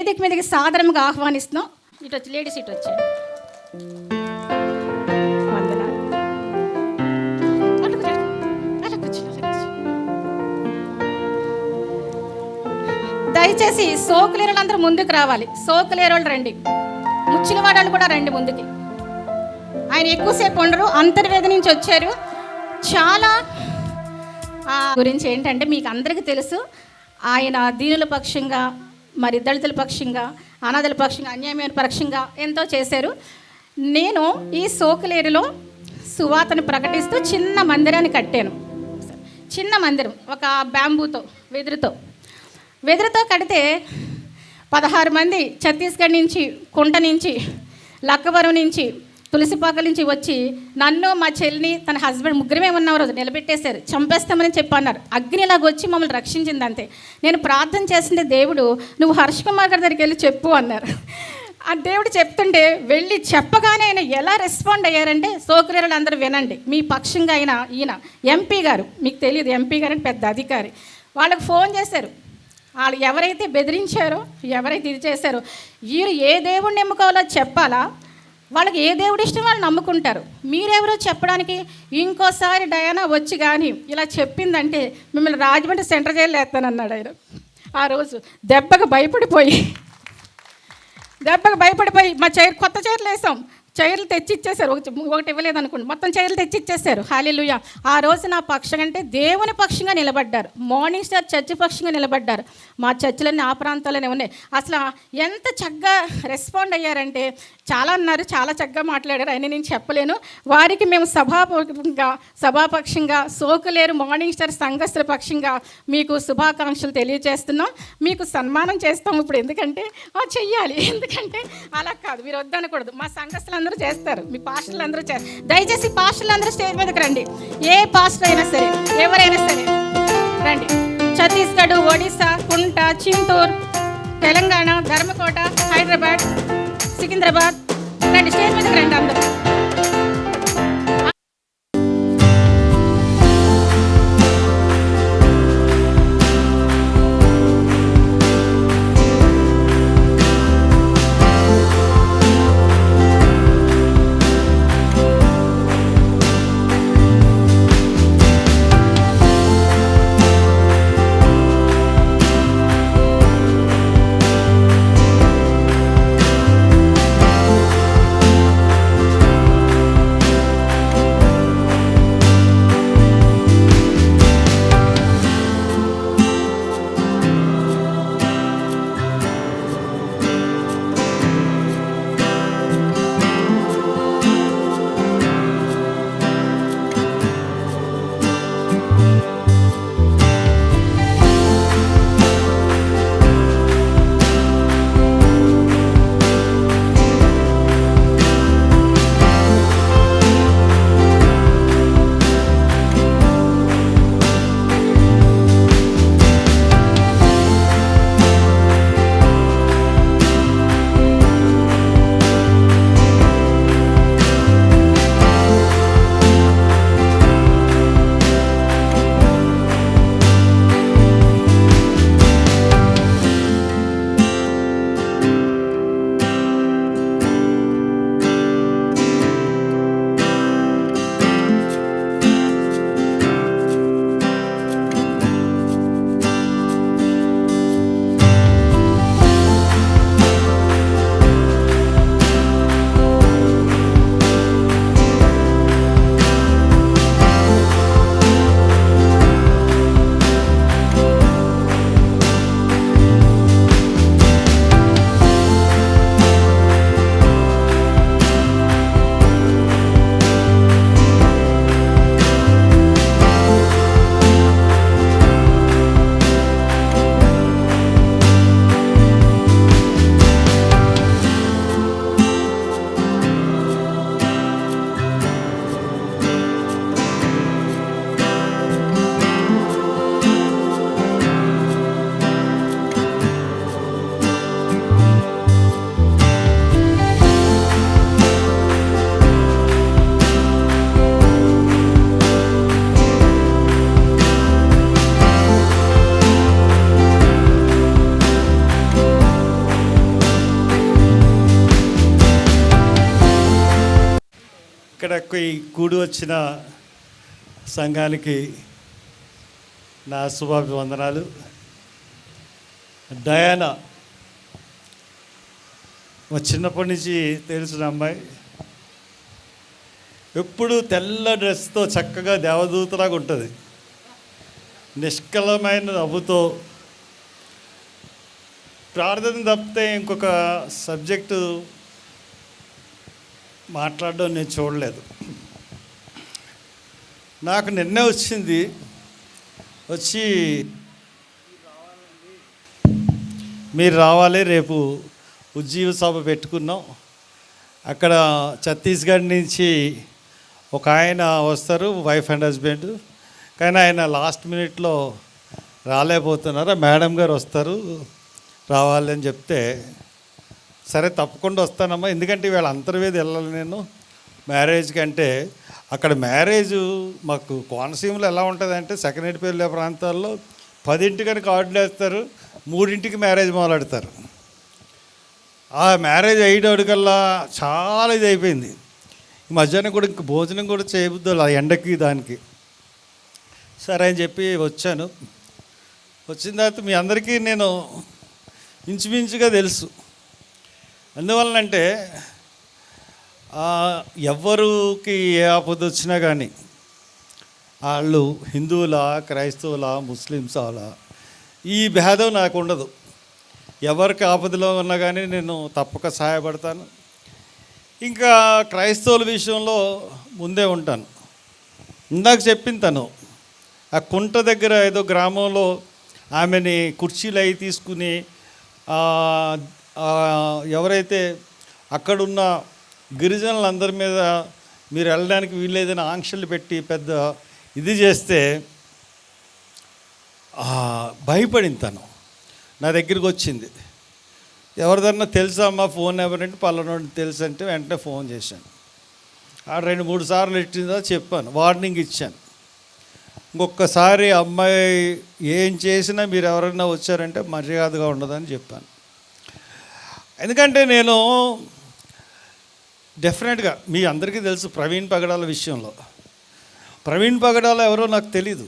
వేదిక మీదకి సాధారణంగా ఆహ్వానిస్తున్నాం. ఇటు వచ్చి లేడీస్ ఇటు వచ్చాడు. దయచేసి సోకులేరు అందరూ ముందుకు రావాలి. సోకులేరు వాళ్ళు రండి, ముచ్చిలవాడ వాళ్ళు కూడా రండి ముందుకి. ఆయన ఎక్కువసేపు ఉండరు, అంతర్వేది నుంచి వచ్చారు. చాలా గురించి ఏంటంటే మీకు అందరికీ తెలుసు, ఆయన దీనుల పక్షంగా, మరి దళితుల పక్షంగా, అనాథల పక్షంగా, అన్యాయమైన పక్షంగా ఎంతో చేశారు. నేను ఈ సోకులేరులో సువార్తను ప్రకటిస్తూ చిన్న మందిరాన్ని కట్టాను. చిన్న మందిరం, ఒక బ్యాంబూతో వెదురుతో కడితే 16 మంది ఛత్తీస్గఢ్ నుంచి, కుంట నుంచి, లక్కవరం నుంచి, తులసిపాకల నుంచి వచ్చి నన్ను, మా చెల్లిని, తన హస్బెండ్ ముగ్గురమే ఉన్న రోజు నిలబెట్టేశారు. చంపేస్తామని చెప్పన్నారు. అగ్నిలాగా వచ్చి మమ్మల్ని రక్షించింది అంతే. నేను ప్రార్థన చేస్తుంటే దేవుడు, నువ్వు హర్ష్ కుమార్ గారి దగ్గరికి వెళ్ళి చెప్పు అన్నారు. ఆ దేవుడు చెప్తుంటే వెళ్ళి చెప్పగానే ఆయన ఎలా రెస్పాండ్ అయ్యారంటే, సోకులేరులు అందరూ వినండి, మీ పక్షంగా అయిన ఈయన ఎంపీ గారు, మీకు తెలియదు ఎంపీ గారు అంటే పెద్ద అధికారి, వాళ్ళకి ఫోన్ చేశారు. వాళ్ళు ఎవరైతే బెదిరించారో, ఎవరైతే ఇది చేశారో, వీరు ఏ దేవుడిని నమ్ముకోవాలో చెప్పాలా, వాళ్ళకి ఏ దేవుడు ఇష్టం వాళ్ళు నమ్ముకుంటారు. మీరెవరో చెప్పడానికి. ఇంకోసారి డయానా వచ్చి కానీ ఇలా చెప్పిందంటే మిమ్మల్ని రాజమండ్రి సెంట్రల్ జైలు వేస్తానన్నాడు ఆయన. ఆ రోజు దెబ్బకు భయపడిపోయి మా కొత్త చైర్లు వేసాం. చైర్లు తెచ్చిచ్చేశారు. ఒకటి ఇవ్వలేదు అనుకోండి, మొత్తం చైర్లు తెచ్చిచ్చేశారు. హల్లెలూయా. ఆ రోజు నా పక్షం అంటే దేవుని పక్షంగా నిలబడ్డారు. మార్నింగ్ స్టార్ చర్చి పక్షంగా నిలబడ్డారు. మా చర్చిలన్నీ ఆ ప్రాంతాల్లోనే ఉన్నాయి. అసలు ఎంత చక్కగా రెస్పాండ్ అయ్యారంటే, చాలా అన్నారు, చాలా చక్కగా మాట్లాడారు. అయినా నేను చెప్పలేను. వారికి మేము సభాపక్షంగా సోకులేరు మార్నింగ్ స్టార్ సంఘస్థుల పక్షంగా మీకు శుభాకాంక్షలు తెలియజేస్తున్నాం. మీకు సన్మానం చేస్తాం ఇప్పుడు. ఎందుకంటే చెయ్యాలి, ఎందుకంటే అలా కాదు, మీరు వద్దనకూడదు. మా సంఘస్థులు అందరూ చేస్తారు, మీ పాస్టర్లు అందరూ చేస్తారు. దయచేసి పాస్టర్లు అందరూ స్టేజ్ మీదకి రండి. ఏ పాస్టర్ అయినా సరే, ఎవరైనా సరే రండి. ఛత్తీస్గఢ్, ఒడిశా, కుంట, చింతూరు, తెలంగాణ, ధర్మకోట, హైదరాబాద్, సికింద్రాబాద్ రండి, స్టేజ్ మీదకి రండి అందరూ. ఈ కూడి వచ్చిన సంఘానికి నా శుభాభివందనాలు. డయానా మా చిన్నప్పటి నుంచి తెలిసిన అమ్మాయి, ఎప్పుడు తెల్ల డ్రెస్తో చక్కగా దేవదూతలాగా ఉంటుంది. నిష్కలమైన నవ్వుతో ప్రార్థన తప్పితే ఇంకొక సబ్జెక్టు మాట్లాడడం నేను చూడలేదు. నాకు నిన్నే వచ్చి మీరు రావాలి, రేపు ఉజ్జీవ సభ పెట్టుకున్నాం, అక్కడ ఛత్తీస్గఢ్ నుంచి ఒక ఆయన వస్తారు, వైఫ్ అండ్ హస్బెండ్, కానీ ఆయన లాస్ట్ మినిట్లో రాలేకపోతున్నారు, మేడం గారు వస్తారు రావాలి అని చెప్తే, సరే తప్పకుండా వస్తానమ్మా, ఎందుకంటే వీళ్ళ అంతర్వేది వెళ్ళాలి నేను మ్యారేజ్కి. అంటే అక్కడ మ్యారేజ్ మాకు కోనసీమలో ఎలా ఉంటుందంటే సెకండరీపల్లి ప్రాంతాల్లో 10ంటికని కార్డులు వేస్తారు, 3ంటికి మ్యారేజ్ మొదలెడతారు. ఆ మ్యారేజ్ అయ్యేటోడికల్లా చాలా ఇది అయిపోయింది. ఈ మధ్యాహ్నం కూడా ఇంక భోజనం కూడా చేయబుద్దు ఆ ఎండకి దానికి. సరే అని చెప్పి వచ్చాను. వచ్చిన తర్వాత మీ అందరికీ నేను ఇంచుమించుగా తెలుసు. అందువలనంటే ఎవరికి ఏ ఆపద వచ్చినా కానీ వాళ్ళు హిందువులా, క్రైస్తవులా, ముస్లిమ్సా, ఈ భేదం నాకు ఉండదు. ఎవరికి ఆపదలో ఉన్నా కానీ నేను తప్పక సహాయపడతాను. ఇంకా క్రైస్తవుల విషయంలో ముందే ఉంటాను. ఇందాక చెప్పింది తను ఆ కుంట దగ్గర ఏదో గ్రామంలో ఆమెని కుర్చీలు అవి తీసుకుని ఎవరైతే అక్కడున్న గిరిజనులందరి మీద మీరు వెళ్ళడానికి వీల్లేదని ఆంక్షలు పెట్టి పెద్ద ఇది చేస్తే భయపడింది. తను నా దగ్గరికి వచ్చింది, ఎవరిదన్నా తెలుసా అమ్మా, ఫోన్ ఎవరంటే పలానోడిని తెలుసు అంటే వెంటనే ఫోన్ చేశాను. 2-3 సార్లు ఎట్టిందో చెప్పాను, వార్నింగ్ ఇచ్చాను. ఇంకొకసారి అమ్మాయి ఏం చేసినా మీరు ఎవరైనా వచ్చారంటే మర్యాదగా ఉండదని చెప్పాను. ఎందుకంటే నేను డెఫినెట్గా మీ అందరికీ తెలుసు ప్రవీణ్ పగడాల విషయంలో. ప్రవీణ్ పగడాల ఎవరో నాకు తెలీదు,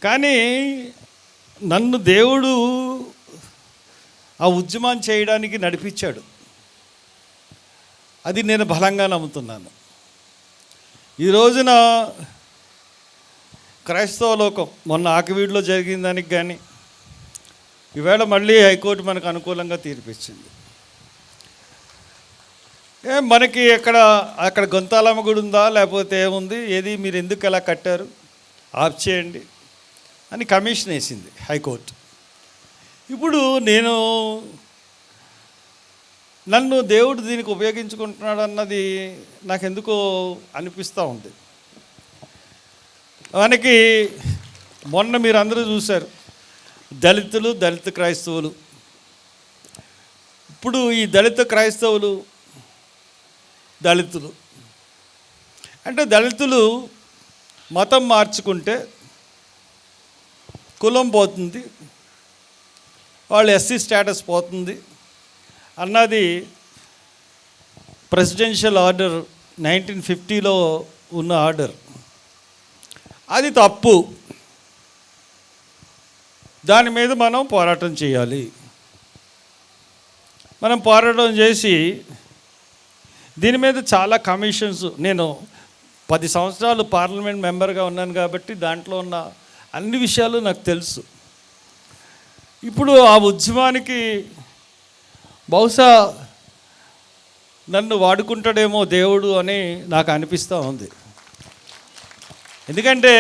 కానీ నన్ను దేవుడు ఆ ఉద్యమాన్ని చేయడానికి నడిపించాడు. అది నేను బలంగా నమ్ముతున్నాను. ఈ రోజున క్రైస్తవ లోకం మొన్న ఆకివీడులో జరిగిన దానికి కానీ ఈవేళ మళ్ళీ హైకోర్టు మనకు అనుకూలంగా తీర్పిచ్చింది. మనకి అక్కడ గొంతాలమ్మ గుడి ఉందా లేకపోతే ఏముంది, ఏది మీరు ఎందుకు ఎలా కట్టారు ఆఫ్ చేయండి అని కమిషన్ వేసింది హైకోర్టు. ఇప్పుడు నన్ను దేవుడు దీనికి ఉపయోగించుకుంటున్నాడు అన్నది నాకెందుకో అనిపిస్తూ ఉంది. మనకి మొన్న మీరు అందరూ చూశారు, దళితులు, దళిత క్రైస్తవులు. ఇప్పుడు ఈ దళిత క్రైస్తవులు, దళితులు అంటే దళితులు మతం మార్చుకుంటే కులం పోతుంది, వాళ్ళు ఎస్సీ స్టేటస్ పోతుంది అన్నది ప్రెసిడెన్షియల్ ఆర్డర్ 1950లో ఉన్న ఆర్డర్. అది తప్పు. దాని మీద మనం పోరాటం చేయాలి. మనం పోరాటం చేసి దీని మీద చాలా కమిషన్స్, నేను 10 సంవత్సరాలు పార్లమెంట్ మెంబర్గా ఉన్నాను కాబట్టి దాంట్లో ఉన్న అన్ని విషయాలు నాకు తెలుసు. ఇప్పుడు ఆ ఉద్యమానికి బహుశా నన్ను వాడుకుంటాడేమో దేవుడు అని నాకు అనిపిస్తూ ఉంది. ఎందుకంటే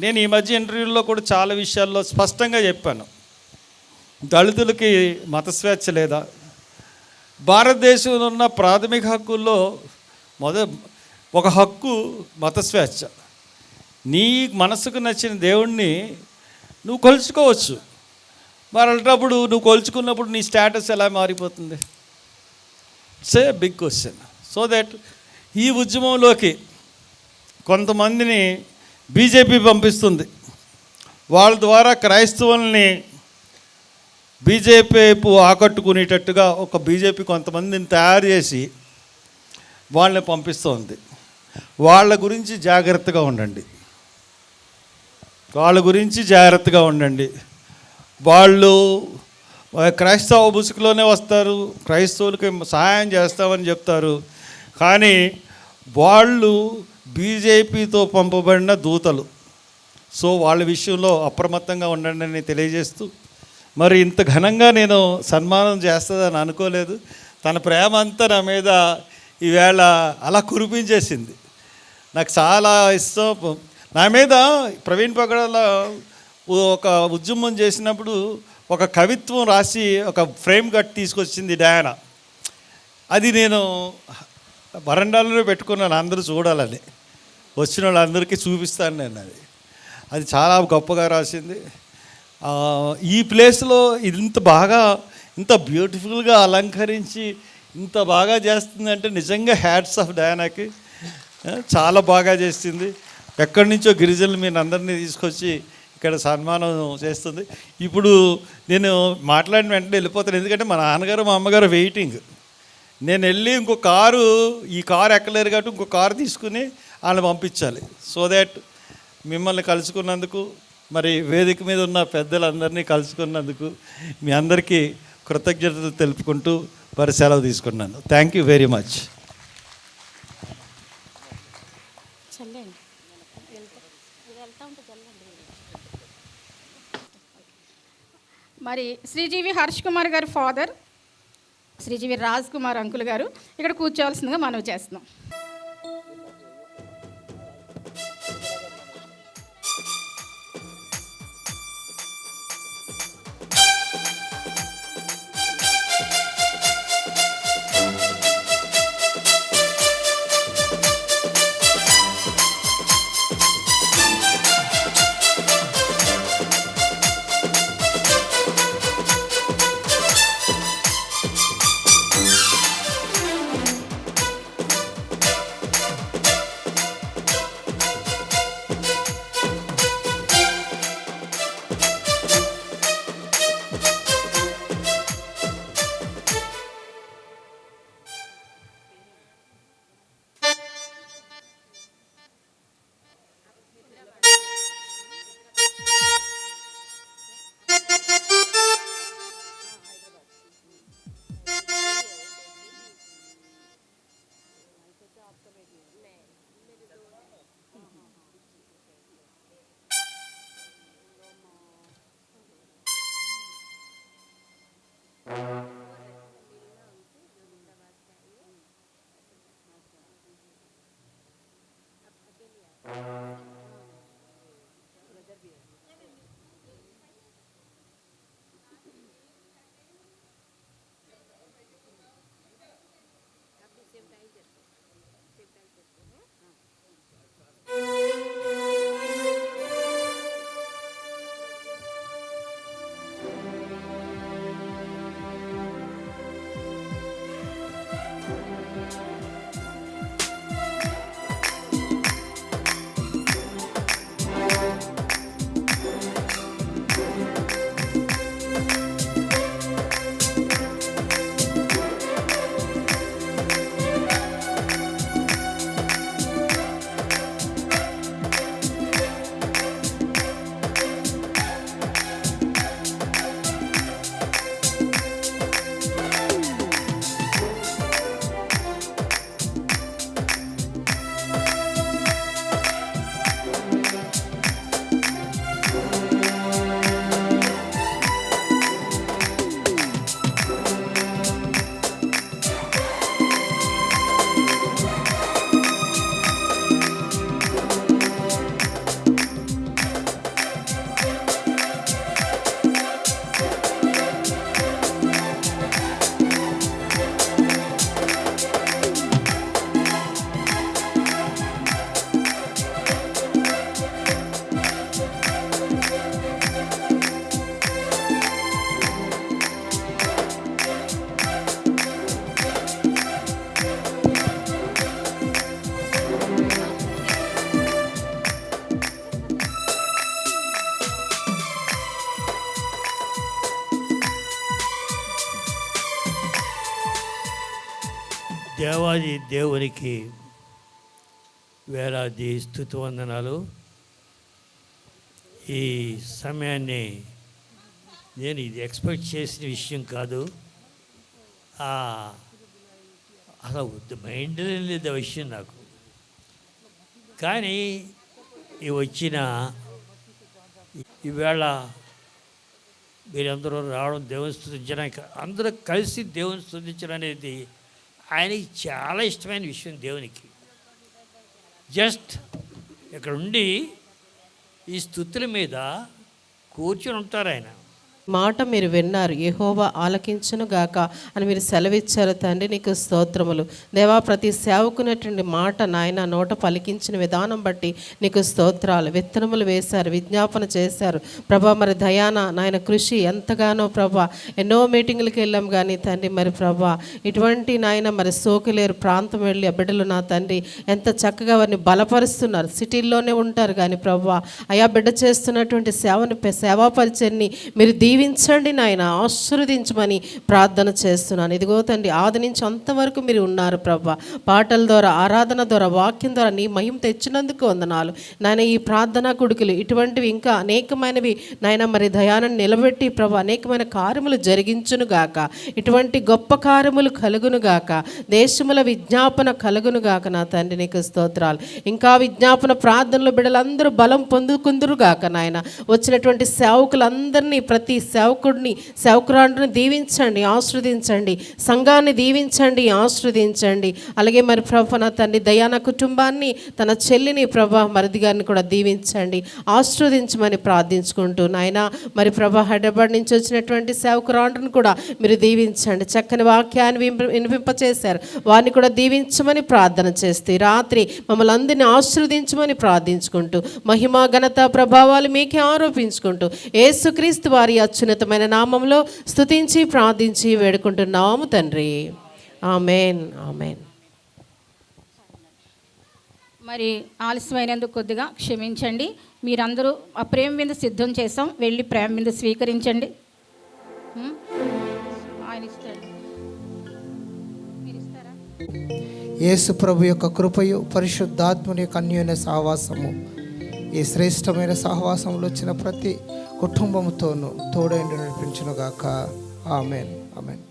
నేను ఈ మధ్య ఇంటర్వ్యూల్లో కూడా చాలా విషయాల్లో స్పష్టంగా చెప్పాను, దళితులకి మత స్వేచ్ఛ లేదా, భారతదేశంలో ఉన్న ప్రాథమిక హక్కుల్లో ఒక హక్కు మత స్వేచ్ఛ. నీ మనసుకు నచ్చిన దేవుణ్ణి నువ్వు కొలుచుకోవచ్చు, మరి అలాంటప్పుడు నువ్వు కొలుచుకున్నప్పుడు నీ స్టేటస్ ఎలా మారిపోతుంది? It's a big question. So that ఈ ఉద్యమంలోకి కొంతమందిని బీజేపీ పంపిస్తుంది, వాళ్ళ ద్వారా క్రైస్తవుల్ని బీజేపీ వైపు ఆకట్టుకునేటట్టుగా ఒక బీజేపీ కొంతమందిని తయారు చేసి వాళ్ళని పంపిస్తోంది. వాళ్ళ గురించి జాగ్రత్తగా ఉండండి. వాళ్ళ గురించి జాగ్రత్తగా ఉండండి. వాళ్ళు క్రైస్తవ ముసుగులోనే వస్తారు, క్రైస్తవులకి సహాయం చేస్తామని చెప్తారు, కానీ వాళ్ళు బీజేపీతో పంపబడిన దూతలు. సో వాళ్ళ విషయంలో అప్రమత్తంగా ఉండండి అని తెలియజేస్తూ, మరి ఇంత ఘనంగా నేను సన్మానం చేస్తుందని అనుకోలేదు. తన ప్రేమ అంతా నా మీద ఈవేళ అలా కురిపించేసింది. నాకు చాలా ఇష్టం. నా మీద ప్రవీణ్ పగడాల ఒక ఉద్యమం చేసినప్పుడు ఒక కవిత్వం రాసి ఒక ఫ్రేమ్ కట్టి తీసుకొచ్చింది డయానా. అది నేను వరండాలో పెట్టుకున్నాను, అందరూ చూడాలని. వచ్చిన వాళ్ళందరికీ చూపిస్తాను నేను. అది చాలా గొప్పగా రాసింది. ఈ ప్లేస్లో ఇంత బాగా, ఇంత బ్యూటిఫుల్గా అలంకరించి ఇంత బాగా చేస్తుందంటే నిజంగా హ్యాట్స్ ఆఫ్ డయానాకి. చాలా బాగా చేస్తుంది. ఎక్కడి నుంచో గిరిజనులు మీరు అందరినీ తీసుకొచ్చి ఇక్కడ సన్మానం చేస్తుంది. ఇప్పుడు నేను మాట్లాడిన వెంటనే వెళ్ళిపోతాను, ఎందుకంటే మా నాన్నగారు మా అమ్మగారు వెయిటింగ్. నేను వెళ్ళి ఇంకో కారు, ఈ కారు ఎక్కలేరు కాబట్టి ఇంకో కారు తీసుకుని వాళ్ళని పంపించాలి. సో దాట్ మిమ్మల్ని కలుసుకున్నందుకు, మరి వేదిక మీద ఉన్న పెద్దలందరినీ కలుసుకున్నందుకు మీ అందరికీ కృతజ్ఞతలు తెలుపుకుంటూ మరి సెలవు తీసుకున్నాను. Thank you very much. మరి శ్రీజీవి హర్ష్ కుమార్ గారి ఫాదర్ శ్రీజీవి రాజ్ కుమార్ అంకుల్ గారు ఇక్కడ కూర్చోవలసిందిగా మనవి చేస్తున్నాం. దేవాది దేవునికి వేలాది స్తుతి వందనాలు. ఈ సమయాన్ని నేను ఇది ఎక్స్పెక్ట్ చేసిన విషయం కాదు. అసలు మైండ్ లేదు ఆ విషయం నాకు. కానీ ఈ వచ్చిన ఈవేళ మీరందరూ రావడం, దేవుని స్తుతించడానికి, అందరూ కలిసి దేవుని స్తుతించడం అనేది ఆయనకి చాలా ఇష్టమైన విషయం. దేవునికి జస్ట్ ఇక్కడ ఉండి ఈ స్తుతుల మీద కూర్చొని ఉంటారు ఆయన. మాట మీరు విన్నారు, యెహోవా ఆలకించును గాక అని మీరు సెలవిచ్చారు తండ్రి. నీకు స్తోత్రములు దేవా. ప్రతి సేవకునేటువంటి మాట నాయన నోట పలికించిన విధానం బట్టి నీకు స్తోత్రాలు. విత్తనములు వేశారు, విజ్ఞాపన చేశారు ప్రభా. మరి దయాన నాయన కృషి ఎంతగానో ప్రభా. ఎన్నో మీటింగులకు వెళ్ళాం కానీ తండ్రి మరి ప్రభా ఇటువంటి నాయన మరి సోకిలేరు ప్రాంతం వెళ్ళి ఆ బిడ్డలు నా తండ్రి ఎంత చక్కగా వారిని బలపరుస్తున్నారు. సిటీల్లోనే ఉంటారు కానీ ప్రభా అయా బిడ్డ చేస్తున్నటువంటి సేవా పరిచయాన్ని మీరు దీవించండి నాయన, ఆశీర్వదించమని ప్రార్థన చేస్తున్నాను. ఇదిగో తండ్రి ఆది నుంచి అంతవరకు మీరు ఉన్నారు ప్రభా. పాటల ద్వారా, ఆరాధన ద్వారా, వాక్యం ద్వారా నీ మహిమ తెచ్చినందుకు వందనాలు నాయన. ఈ ప్రార్థనా కొడుకులు ఇటువంటివి ఇంకా అనేకమైనవి నాయన మరి దయాన్ని నిలబెట్టి ప్రభా అనేకమైన కార్యములు జరిగించునుగాక. ఇటువంటి గొప్ప కార్యములు కలుగునుగాక. దేశముల విజ్ఞాపన కలుగునుగాక నా తండ్రి. నీకు స్తోత్రాలు. ఇంకా విజ్ఞాపన ప్రార్థనలు బిడ్డలందరూ బలం పొందుకుందురుగాక నాయన. వచ్చినటువంటి సేవకులందరినీ, ప్రతి సేవకుడిని, సేవకురాండ్రిని దీవించండి, ఆశీర్వదించండి. సంఘాన్ని దీవించండి, ఆశీర్వదించండి. అలాగే మరి ప్రభా నా తండ్రి దయాన కుటుంబాన్ని, తన చెల్లిని ప్రభా మరిది గారిని కూడా దీవించండి, ఆశీర్వదించమని ప్రార్థించుకుంటూ నాయన మరి ప్రభా హైదరాబాద్ నుంచి వచ్చినటువంటి సేవకురాండ్రిని కూడా మీరు దీవించండి. చక్కని వాక్యాన్ని వినిపింపచేశారు, వారిని కూడా దీవించమని ప్రార్థన చేస్తే రాత్రి మమ్మల్ని అందరినీ ఆశీర్వదించమని ప్రార్థించుకుంటూ మహిమ ఘనత ప్రభావాలు మీకే ఆరోపించుకుంటూ యేసుక్రీస్తు వారి అత్యున్నతమైన నామంలో స్తుతించి ప్రార్థించి వేడుకుంటున్నాము తండ్రి. ఆమేన్, ఆమేన్. మరి ఆలస్యమైనందుకు కొద్దిగా క్షమించండి. మీరందరూ ఆ ప్రేమ విందు సిద్ధం చేసాం, వెళ్ళి ప్రేమ విందు స్వీకరించండి. ఆయన ఇస్తాడు, మీరు ఇస్తారా? యేసు ప్రభు యొక్క కృపయు పరిశుద్ధాత్మని యొక్క అన్యోన్య సహవాసము ఈ శ్రేష్టమైన సహవాసంలో వచ్చిన ప్రతి కుటుంబంతోనూ తోడైండి నడిపించునుగాక. Amen, amen.